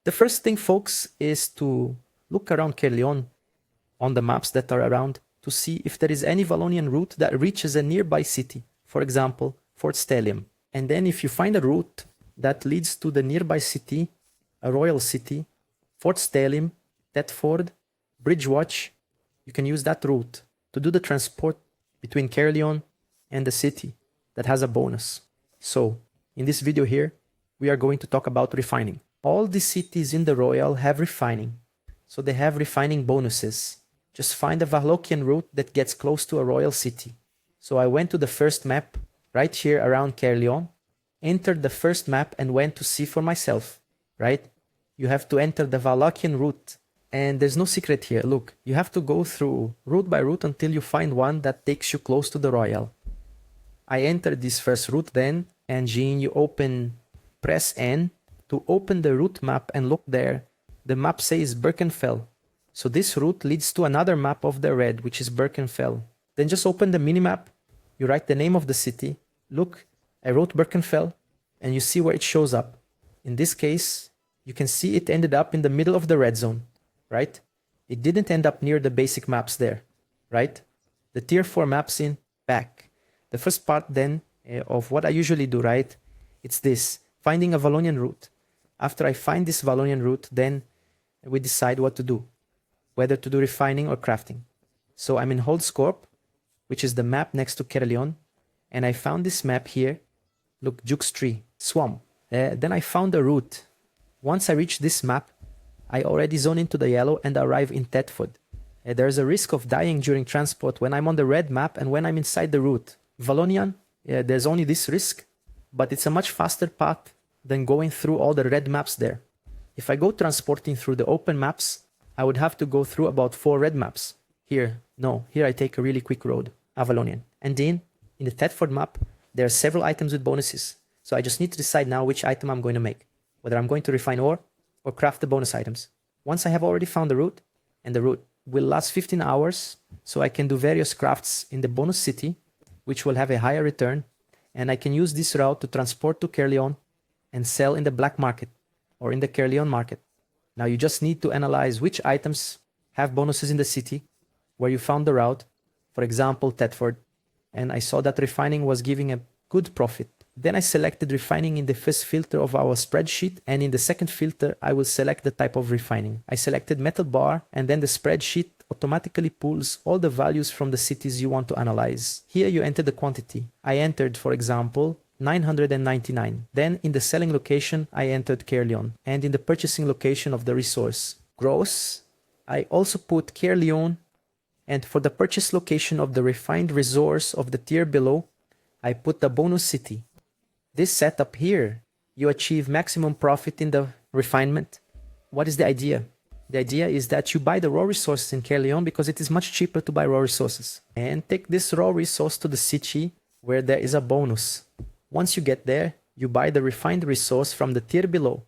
The first thing, folks, is to look around Caerleon on the maps that are around to see if there is any Valonian route that reaches a nearby city, for example, Fort Stellium. And then if you find a route that leads to the nearby city, a royal city, Fort Stellium, Thetford, Bridgewatch, you can use that route to do the transport between Caerleon and the city that has a bonus. So, in this video here, we are going to talk about refining. All the cities in the Royal have refining, so they have refining bonuses. Just find a Valokian route that gets close to a royal city. So I went to the first map, right here around Caerleon, entered the first map and went to see for myself, right? You have to enter the Valokian route. And there's no secret here. Look, you have to go through route by route until you find one that takes you close to the Royal. I entered this first route then, and Jean, you press N to open the route map and look there. The map says Birkenfell. So this route leads to another map of the red, which is Birkenfell. Then just open the minimap, you write the name of the city. Look, I wrote Birkenfell, and you see where it shows up. In this case, you can see it ended up in the middle of the red zone, right? It didn't end up near the basic maps there, right? The tier 4 maps in back. The first part then of what I usually do, right? It's this, finding a Valonian route. After I find this Valonian route, then we decide what to do, whether to do refining or crafting. So I'm in Holdscorp, which is the map next to Caerleon, and I found this map here. Look, Duke's Tree, Swamp. Then I found a route. Once I reach this map, I already zone into the yellow and arrive in Thetford. There's a risk of dying during transport when I'm on the red map and when I'm inside the route. Valonian, there's only this risk, but it's a much faster path than going through all the red maps there. If I go transporting through the open maps, I would have to go through about 4 red maps. Here I take a really quick road, Avalonian. And then, in the Thetford map, there are several items with bonuses. So I just need to decide now which item I'm going to make. Whether I'm going to refine ore or craft the bonus items. Once I have already found the route, and the route will last 15 hours, so I can do various crafts in the bonus city, which will have a higher return, and I can use this route to transport to Caerleon and sell in the black market or in the Caerleon market. Now you just need to analyze which items have bonuses in the city where you found the route, for example, Thetford, and I saw that refining was giving a good profit. Then I selected refining in the first filter of our spreadsheet, and in the second filter, I will select the type of refining. I selected metal bar, and then the spreadsheet automatically pulls all the values from the cities you want to analyze. Here you enter the quantity. I entered, for example, 999. Then in the selling location, I entered Caerleon, and in the purchasing location of the resource, gross, I also put Caerleon, and for the purchase location of the refined resource of the tier below, I put the bonus city. This setup here, you achieve maximum profit in the refinement. What is the idea? The idea is that you buy the raw resources in Caerleon because it is much cheaper to buy raw resources. And take this raw resource to the city where there is a bonus. Once you get there, you buy the refined resource from the tier below,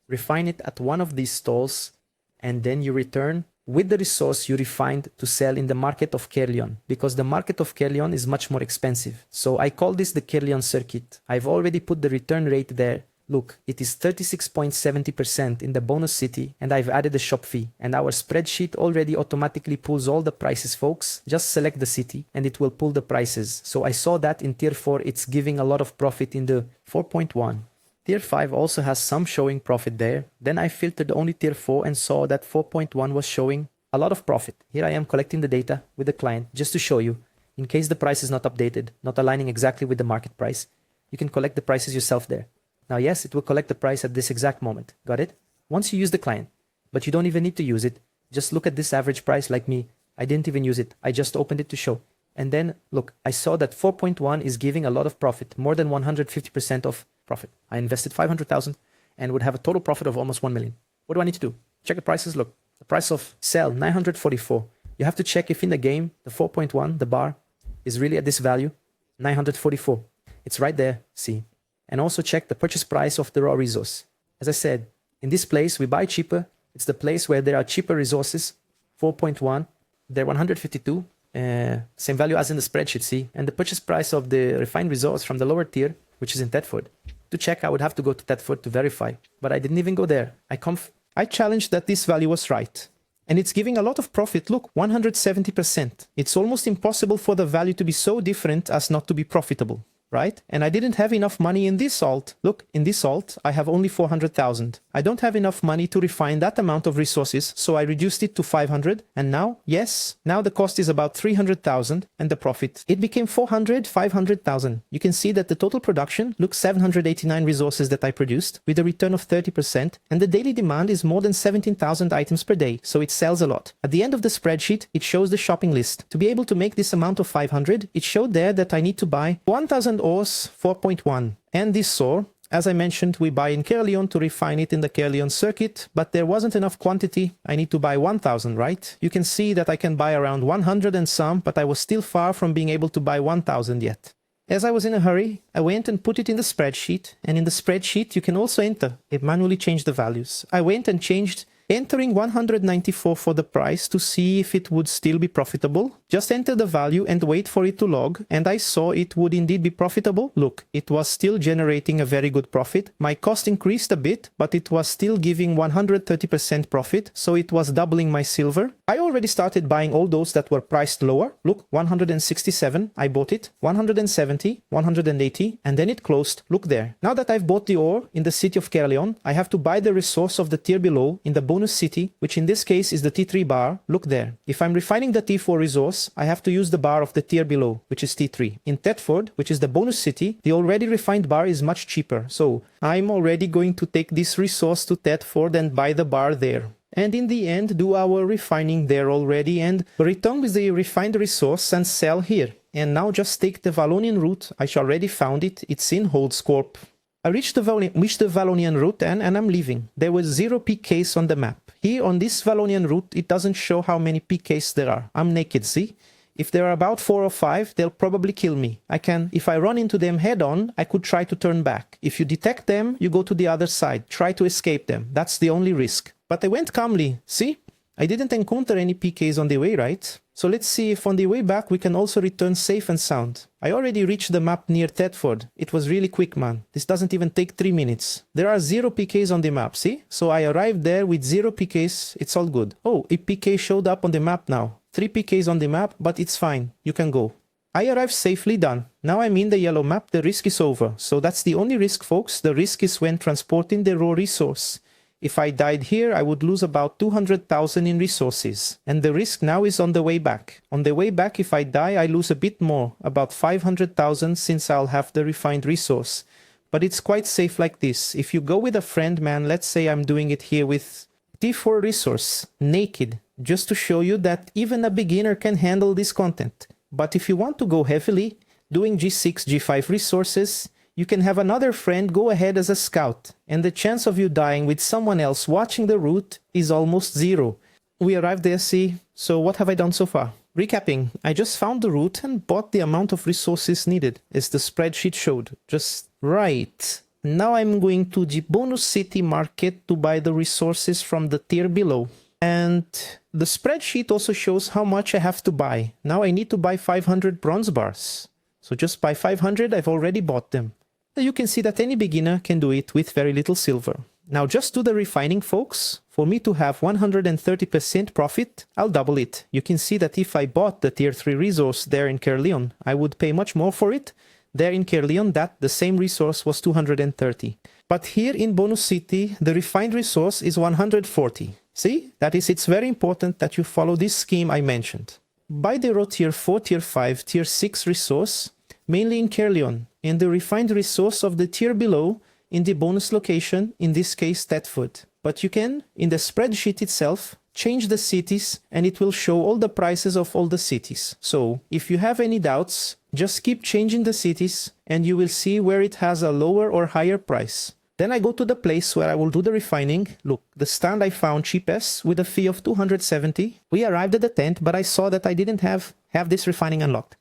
refine it at one of these stalls, and then you return with the resource you refined to sell in the market of Caerleon, because the market of Caerleon is much more expensive. So I call this the Caerleon circuit. I've already put the return rate there. Look, it is 36.70% in the bonus city, and I've added a shop fee. And our spreadsheet already automatically pulls all the prices, folks. Just select the city and it will pull the prices. So I saw that in tier 4 it's giving a lot of profit in the 4.1. Tier 5 also has some showing profit there. Then I filtered only tier 4 and saw that 4.1 was showing a lot of profit. Here I am collecting the data with the client just to show you, in case the price is not updated, not aligning exactly with the market price, you can collect the prices yourself there. Now yes, it will collect the price at this exact moment. Got it? Once you use the client, but you don't even need to use it. Just look at this average price like me. I didn't even use it. I just opened it to show. And then look, I saw that 4.1 is giving a lot of profit, more than 150% of profit. I invested 500,000 and would have a total profit of almost 1 million. What do I need to do? Check the prices. Look, the price of sell 944. You have to check if in the game, the 4.1, the bar is really at this value, 944. It's right there. See? And also check the purchase price of the raw resource. As I said, in this place, we buy cheaper. It's the place where there are cheaper resources, 4.1. They're 152. Same value as in the spreadsheet, see? And the purchase price of the refined resource from the lower tier, which is in Thetford. To check, I would have to go to Thetford to verify, but I didn't even go there. I come I challenged that this value was right. And it's giving a lot of profit. Look, 170%. It's almost impossible for the value to be so different as not to be profitable, right? And I didn't have enough money in this alt. Look, in this alt, I have only 400,000. I don't have enough money to refine that amount of resources, so I reduced it to 500. And now, yes, now the cost is about 300,000 and the profit, it became 500,000. You can see that the total production, look, 789 resources that I produced with a return of 30%. And the daily demand is more than 17,000 items per day, so it sells a lot. At the end of the spreadsheet, it shows the shopping list. To be able to make this amount of 500, it showed there that I need to buy 1,000 ores 4.1. And this ore, as I mentioned, we buy in Caerleon to refine it in the Caerleon circuit, but there wasn't enough quantity. I need to buy 1,000, right? You can see that I can buy around 100 and some, but I was still far from being able to buy 1,000 yet. As I was in a hurry, I went and put it in the spreadsheet, and in the spreadsheet you can also enter and manually change the values. I went and changed, entering 194 for the price to see if it would still be profitable. Just enter the value and wait for it to log, and I saw it would indeed be profitable. Look, it was still generating a very good profit. My cost increased a bit, but it was still giving 130% profit, so it was doubling my silver. I already started buying all those that were priced lower. Look, 167, I bought it, 170, 180, and then it closed. Look there. Now that I've bought the ore in the city of Caerleon, I have to buy the resource of the tier below in the bonus city, which in this case is the T3 bar. Look there. If I'm refining the T4 resource, I have to use the bar of the tier below, which is T3. In Thetford, which is the bonus city, the already refined bar is much cheaper. So I'm already going to take this resource to Thetford and buy the bar there. And in the end, do our refining there already and return with the refined resource and sell here. And now just take the Valonian route. I already found it. It's in Holdscorp. I reached the Valonian route and I'm leaving. There was 0 PKs on the map. Here on this Valonian route, it doesn't show how many PKs there are. I'm naked, see? If there are about 4 or 5, they'll probably kill me. If I run into them head on, I could try to turn back. If you detect them, you go to the other side. Try to escape them. That's the only risk. But I went calmly. See? I didn't encounter any PKs on the way, right? So let's see if on the way back we can also return safe and sound. I already reached the map near Thetford. It was really quick, man. This doesn't even take 3 minutes. There are 0 PKs on the map, see? So I arrived there with 0 PKs. It's all good. Oh, a PK showed up on the map now. 3 PKs on the map, but it's fine. You can go. I arrived safely, done. Now I'm in the yellow map. The risk is over. So that's the only risk, folks. The risk is when transporting the raw resource. If I died here, I would lose about 200,000 in resources. And the risk now is on the way back. On the way back, if I die, I lose a bit more, about 500,000 since I'll have the refined resource. But it's quite safe like this. If you go with a friend, man, let's say I'm doing it here with T4 resource, naked, just to show you that even a beginner can handle this content. But if you want to go heavily, doing G6, G5 resources, you can have another friend go ahead as a scout, and the chance of you dying with someone else watching the route is almost 0. We arrived there, see? So what have I done so far? Recapping, I just found the route and bought the amount of resources needed, as the spreadsheet showed. Just right. Now I'm going to the bonus city market to buy the resources from the tier below. And the spreadsheet also shows how much I have to buy. Now I need to buy 500 bronze bars. So just by 500, I've already bought them. You can see that any beginner can do it with very little silver. Now just do the refining, folks. For me to have 130% profit, I'll double it. You can see that if I bought the tier 3 resource there in Caerleon, I would pay much more for it. There in Caerleon, the same resource was 230. But here in Bonus City, the refined resource is 140. See? That is, it's very important that you follow this scheme I mentioned. Buy the raw tier 4, tier 5, tier 6 resource, mainly in Caerleon, and the refined resource of the tier below in the bonus location, in this case Thetford. But you can, in the spreadsheet itself, change the cities and it will show all the prices of all the cities. So if you have any doubts, just keep changing the cities and you will see where it has a lower or higher price. Then I go to the place where I will do the refining. Look, the stand I found cheapest with a fee of 270. We arrived at the tent, but I saw that I didn't have this refining unlocked.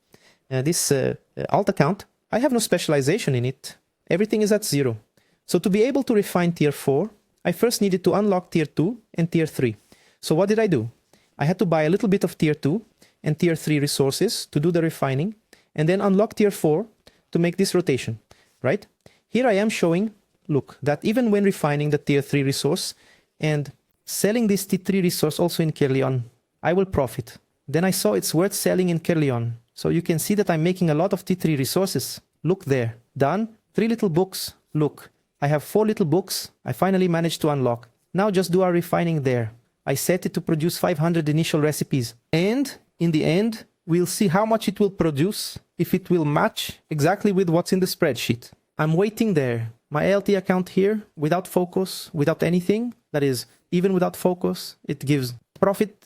This alt account, I have no specialization in it. Everything is at 0. So to be able to refine tier 4, I first needed to unlock tier 2 and tier 3. So what did I do? I had to buy a little bit of tier 2 and tier 3 resources to do the refining, and then unlock tier 4 to make this rotation, right? Here I am showing, look, that even when refining the tier 3 resource, and selling this T3 resource also in Kirlion, I will profit. Then I saw it's worth selling in Kirlion. So you can see that I'm making a lot of T3 resources. Look there. Done. 3 little books. Look. I have 4 little books. I finally managed to unlock. Now just do our refining there. I set it to produce 500 initial recipes. And in the end, we'll see how much it will produce, if it will match exactly with what's in the spreadsheet. I'm waiting there. My ALT account here, without focus, without anything, that is, even without focus, it gives profit,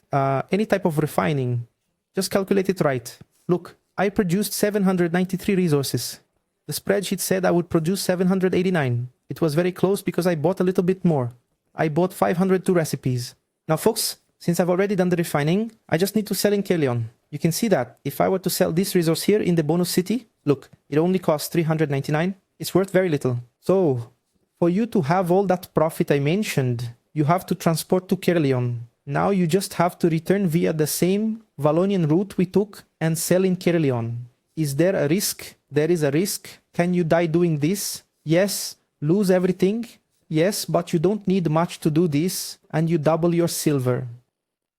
any type of refining. Just calculate it right. Look, I produced 793 resources. The spreadsheet said I would produce 789. It was very close because I bought a little bit more. I bought 502 recipes. Now folks, since I've already done the refining, I just need to sell in Kirlion. You can see that if I were to sell this resource here in the bonus city, look, it only costs 399. It's worth very little. So, for you to have all that profit I mentioned, you have to transport to Kirlion. Now you just have to return via the same Valonian route we took and sell in Kirlion. Is there a risk? There is a risk. Can you die doing this? Yes. Lose everything? Yes, but you don't need much to do this, and you double your silver.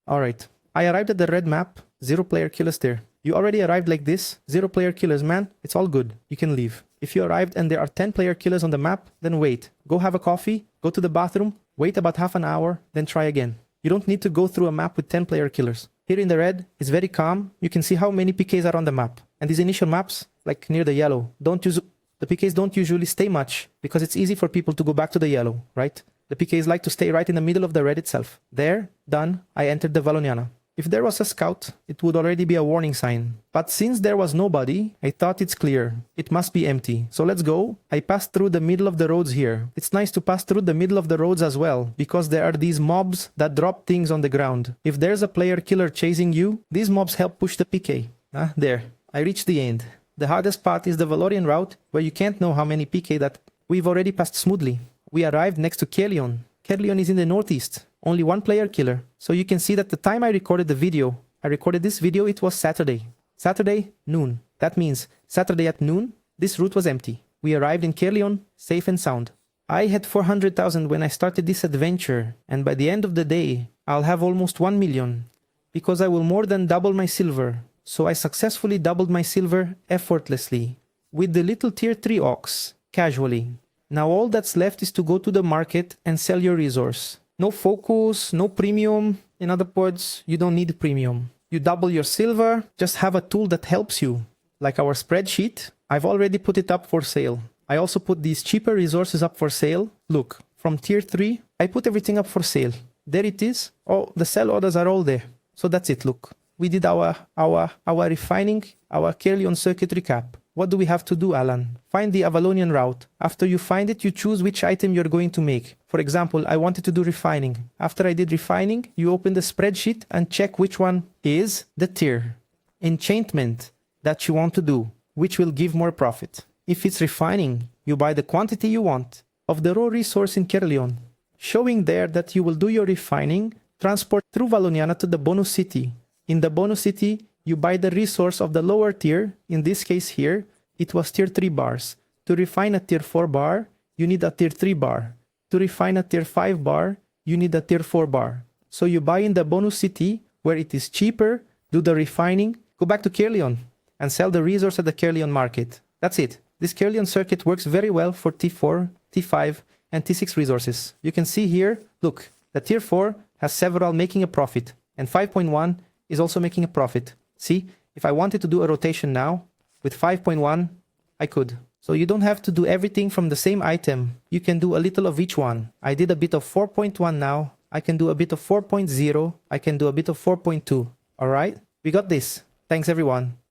Alright, I arrived at the red map, 0 player killers there. You already arrived like this, 0 player killers, man, it's all good, you can leave. If you arrived and there are 10 player killers on the map, then wait. Go have a coffee, go to the bathroom, wait about half an hour, then try again. You don't need to go through a map with 10 player killers. Here in the red, it's very calm, you can see how many PKs are on the map. And these initial maps, like near the yellow, the PKs don't usually stay much, because it's easy for people to go back to the yellow, right? The PKs like to stay right in the middle of the red itself. There, done, I entered the Valoniana. If there was a scout, it would already be a warning sign. But since there was nobody, I thought it's clear. It must be empty. So let's go. I passed through the middle of the roads here. It's nice to pass through the middle of the roads as well, because there are these mobs that drop things on the ground. If there's a player killer chasing you, these mobs help push the PK. There. I reached the end. The hardest part is the Valorian route, where you can't know how many PK that we've already passed smoothly. We arrived next to Kirlion. Kirlion is in the northeast. Only 1 player killer. So you can see that the time I recorded the video, it was Saturday. Saturday, noon. That means Saturday at noon, this route was empty. We arrived in Kirlion, safe and sound. I had 400,000 when I started this adventure, and by the end of the day, I'll have almost 1 million, because I will more than double my silver. So I successfully doubled my silver effortlessly, with the little tier 3 ox, casually. Now all that's left is to go to the market and sell your resource. No focus, no premium. In other words, you don't need premium. You double your silver, just have a tool that helps you. Like our spreadsheet, I've already put it up for sale. I also put these cheaper resources up for sale. Look, from tier 3, I put everything up for sale. There it is. Oh, the sell orders are all there. So that's it, look. We did our refining, our Kirlion circuit recap. What do we have to do, Alan? Find the Avalonian route. After you find it, you choose which item you're going to make. For example, I wanted to do refining. After I did refining, you open the spreadsheet and check which one is the tier. Enchantment that you want to do, which will give more profit. If it's refining, you buy the quantity you want of the raw resource in Kirlion, showing there that you will do your refining, transport through Valoniana to the bonus city. In the bonus city, you buy the resource of the lower tier. In this case here, it was tier 3 bars. To refine a tier 4 bar, you need a tier 3 bar. To refine a tier 5 bar, you need a tier 4 bar. So you buy in the bonus city, where it is cheaper, do the refining, go back to Kirlion, and sell the resource at the Kirlion market. That's it. This Kirlion circuit works very well for T4, T5, and T6 resources. You can see here, look, the tier 4 has several making a profit, and 5.1 is also making a profit. See, if I wanted to do a rotation now, with 5.1, I could. So you don't have to do everything from the same item. You can do a little of each one. I did a bit of 4.1 now. I can do a bit of 4.0. I can do a bit of 4.2. Alright? We got this. Thanks everyone.